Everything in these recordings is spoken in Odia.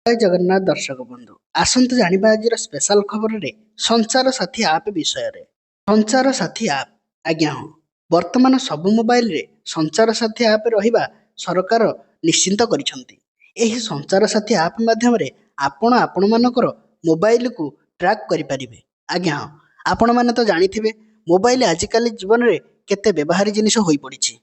ଜୟ ଜଗନ୍ନାଥ ଦର୍ଶକ ବନ୍ଧୁ ଆସନ୍ତୁ ଜାଣିବା ଆଜିର ସ୍ପେଶାଲ ଖବରରେ ସଂଚାର ସାଥୀ ଆପ୍ ବିଷୟରେ। ସଂଚାର ସାଥୀ ଆପ୍ ଆଜ୍ଞା ହଁ, ବର୍ତ୍ତମାନ ସବୁ ମୋବାଇଲରେ ସଂଚାର ସାଥୀ ଆପ୍ ରହିବା ସରକାର ନିଶ୍ଚିନ୍ତ କରିଛନ୍ତି। ଏହି ସଂଚାର ସାଥୀ ଆପ୍ ମାଧ୍ୟମରେ ଆପଣ ଆପଣମାନଙ୍କର ମୋବାଇଲକୁ ଟ୍ରାକ୍ କରିପାରିବେ। ଆଜ୍ଞା ହଁ, ଆପଣମାନେ ତ ଜାଣିଥିବେ ମୋବାଇଲ ଆଜିକାଲି ଜୀବନରେ କେତେ ବ୍ୟବହାରୀ ଜିନିଷ ହୋଇପଡ଼ିଛି।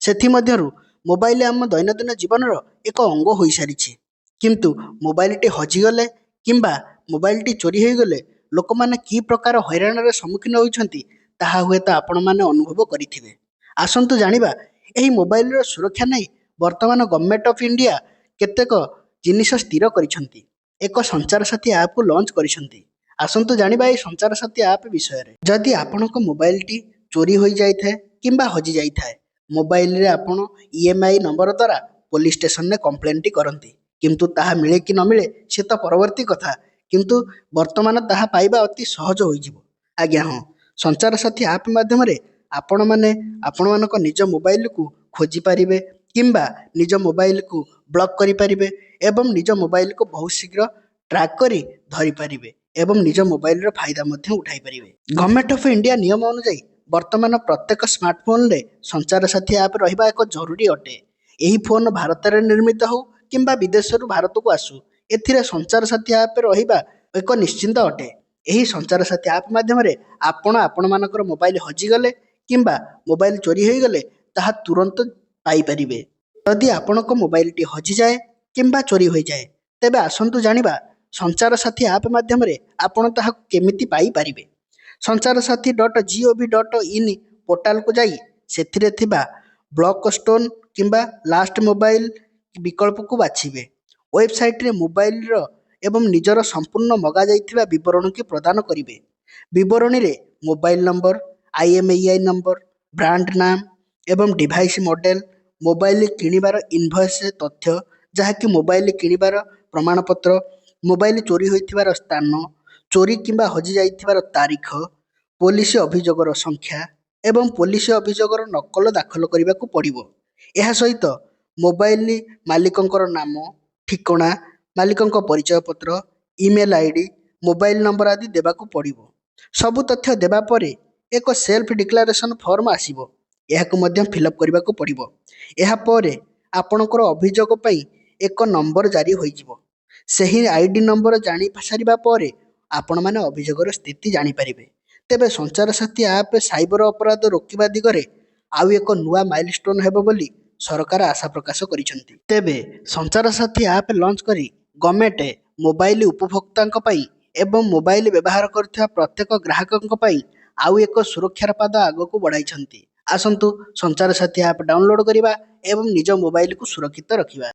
ସେଥିମଧ୍ୟରୁ ମୋବାଇଲ ଆମ ଦୈନନ୍ଦିନ ଜୀବନର ଏକ ଅଙ୍ଗ ହୋଇସାରିଛି। କିନ୍ତୁ ମୋବାଇଲଟି ହଜିଗଲେ କିମ୍ବା ମୋବାଇଲଟି ଚୋରି ହୋଇଗଲେ ଲୋକମାନେ କି ପ୍ରକାର ହଇରାଣର ସମ୍ମୁଖୀନ ହୋଇଛନ୍ତି ତାହା ହୁଏତ ଆପଣମାନେ ଅନୁଭବ କରିଥିବେ। ଆସନ୍ତୁ ଜାଣିବା ଏହି ମୋବାଇଲର ସୁରକ୍ଷା ନେଇ ବର୍ତ୍ତମାନ ଗଭର୍ଣ୍ଣମେଣ୍ଟ ଅଫ୍ ଇଣ୍ଡିଆ କେତେକ ଜିନିଷ ସ୍ଥିର କରିଛନ୍ତି, ଏକ ସଂଚାର ସାଥୀ ଆପ୍କୁ ଲଞ୍ଚ କରିଛନ୍ତି। ଆସନ୍ତୁ ଜାଣିବା ଏହି ସଂଚାର ସାଥୀ ଆପ୍ ବିଷୟରେ। ଯଦି ଆପଣଙ୍କ ମୋବାଇଲଟି ଚୋରି ହୋଇଯାଇଥାଏ କିମ୍ବା ହଜିଯାଇଥାଏ, ମୋବାଇଲରେ ଆପଣ EMI ନମ୍ବର ଦ୍ୱାରା ପୋଲିସ ଷ୍ଟେସନରେ କମ୍ପ୍ଲେନଟି କରନ୍ତି। କିନ୍ତୁ ତାହା ମିଳେ କି ନ ମିଳେ ସେ ତ ପରବର୍ତ୍ତୀ କଥା, କିନ୍ତୁ ବର୍ତ୍ତମାନ ତାହା ପାଇବା ଅତି ସହଜ ହୋଇଯିବ। ଆଜ୍ଞା ହଁ, ସଂଚାର ସାଥୀ ଆପ୍ ମାଧ୍ୟମରେ ଆପଣମାନେ ଆପଣମାନଙ୍କ ନିଜ ମୋବାଇଲକୁ ଖୋଜିପାରିବେ କିମ୍ବା ନିଜ ମୋବାଇଲକୁ ବ୍ଲକ୍ କରିପାରିବେ ଏବଂ ନିଜ ମୋବାଇଲକୁ ବହୁତ ଶୀଘ୍ର ଟ୍ରାକ୍ କରି ଧରିପାରିବେ ଏବଂ ନିଜ ମୋବାଇଲର ଫାଇଦା ମଧ୍ୟ ଉଠାଇପାରିବେ। ଗଭର୍ଣ୍ଣମେଣ୍ଟ ଅଫ୍ ଇଣ୍ଡିଆ ନିୟମ ଅନୁଯାୟୀ ବର୍ତ୍ତମାନ ପ୍ରତ୍ୟେକ ସ୍ମାର୍ଟଫୋନରେ ସଂଚାର ସାଥୀ ଆପ୍ ରହିବା ଏକ ଜରୁରୀ ଅଟେ। ଏହି ଫୋନ ଭାରତରେ ନିର୍ମିତ ହେଉ କିମ୍ବା ବିଦେଶରୁ ଭାରତକୁ ଆସୁ, ଏଥିରେ ସଂଚାର ସାଥୀ ଆପ୍ ରହିବା ଏକ ନିଶ୍ଚିନ୍ତ ଅଟେ। ଏହି ସଂଚାର ସାଥୀ ଆପ୍ ମାଧ୍ୟମରେ ଆପଣ ଆପଣମାନଙ୍କର ମୋବାଇଲ ହଜିଗଲେ କିମ୍ବା ମୋବାଇଲ ଚୋରି ହୋଇଗଲେ ତାହା ତୁରନ୍ତ ପାଇପାରିବେ। ଯଦି ଆପଣଙ୍କ ମୋବାଇଲଟି ହଜିଯାଏ କିମ୍ବା ଚୋରି ହୋଇଯାଏ, ତେବେ ଆସନ୍ତୁ ଜାଣିବା ସଂଚାର ସାଥୀ ଆପ୍ ମାଧ୍ୟମରେ ଆପଣ ତାହାକୁ କେମିତି ପାଇପାରିବେ। ସଂଚାର ସାଥୀ .gov.in ପୋର୍ଟାଲକୁ ଯାଇ ସେଥିରେ ଥିବା ବ୍ଲକ୍ ଷ୍ଟୋନ୍ କିମ୍ବା ଲାଷ୍ଟ ମୋବାଇଲ ବିକଳ୍ପକୁ ବାଛିବେ। ୱେବସାଇଟରେ ମୋବାଇଲର ଏବଂ ନିଜର ସମ୍ପୂର୍ଣ୍ଣ ମଗାଯାଇଥିବା ବିବରଣୀକୁ ପ୍ରଦାନ କରିବେ। ବିବରଣୀରେ mobile number, IMEI number, brand ନାମ ଏବଂ ଡିଭାଇସ୍ ମଡେଲ, ମୋବାଇଲ କିଣିବାର ଇନଭଏସ୍ ତଥ୍ୟ ଯାହାକି ମୋବାଇଲ କିଣିବାର ପ୍ରମାଣପତ୍ର, ମୋବାଇଲ ଚୋରି ହୋଇଥିବାର ସ୍ଥାନ, ଚୋରି କିମ୍ବା ହଜିଯାଇଥିବାର ତାରିଖ, ପୋଲିସ ଅଭିଯୋଗର ସଂଖ୍ୟା ଏବଂ ପୋଲିସ ଅଭିଯୋଗର ନକଲ ଦାଖଲ କରିବାକୁ ପଡ଼ିବ। ଏହା ସହିତ ମୋବାଇଲ ମାଲିକଙ୍କର ନାମ, ଠିକଣା, ମାଲିକଙ୍କ ପରିଚୟପତ୍ର, ଇମେଲ ID, ମୋବାଇଲ ନମ୍ବର ଆଦି ଦେବାକୁ ପଡ଼ିବ। ସବୁ ତଥ୍ୟ ଦେବା ପରେ ଏକ ସେଲ୍ଫ ଡିକ୍ଲାରେସନ୍ ଫର୍ମ ଆସିବ, ଏହାକୁ ମଧ୍ୟ ଫିଲ୍ଅପ୍ କରିବାକୁ ପଡ଼ିବ। ଏହାପରେ ଆପଣଙ୍କର ଅଭିଯୋଗ ପାଇଁ ଏକ ନମ୍ବର ଜାରି ହୋଇଯିବ। ସେହି ID ନମ୍ବର ଜାଣି ସାରିବା ପରେ ଆପଣମାନେ ଅଭିଯୋଗର ସ୍ଥିତି ଜାଣିପାରିବେ। ତେବେ ସଂଚାର ସାଥୀ ଆପ୍ ସାଇବର ଅପରାଧ ରୋକିବା ଦିଗରେ ଆଉ ଏକ ନୂଆ ମାଇଲଷ୍ଟୋନ୍ ହେବ ବୋଲି ସରକାର ଆଶା ପ୍ରକାଶ କରିଛନ୍ତି। ତେବେ ସଂଚାର ସାଥୀ ଆପ୍ ଲଞ୍ଚ କରି ଗଭର୍ଣ୍ଣମେଣ୍ଟ ମୋବାଇଲ ଉପଭୋକ୍ତାଙ୍କ ପାଇଁ ଏବଂ ମୋବାଇଲ ବ୍ୟବହାର କରୁଥିବା ପ୍ରତ୍ୟେକ ଗ୍ରାହକଙ୍କ ପାଇଁ ଆଉ ଏକ ସୁରକ୍ଷାର ପାଦ ଆଗକୁ ବଢ଼ାଇଛନ୍ତି। ଆସନ୍ତୁ ସଂଚାର ସାଥୀ ଆପ୍ ଡାଉନଲୋଡ୍ କରିବା ଏବଂ ନିଜ ମୋବାଇଲକୁ ସୁରକ୍ଷିତ ରଖିବା।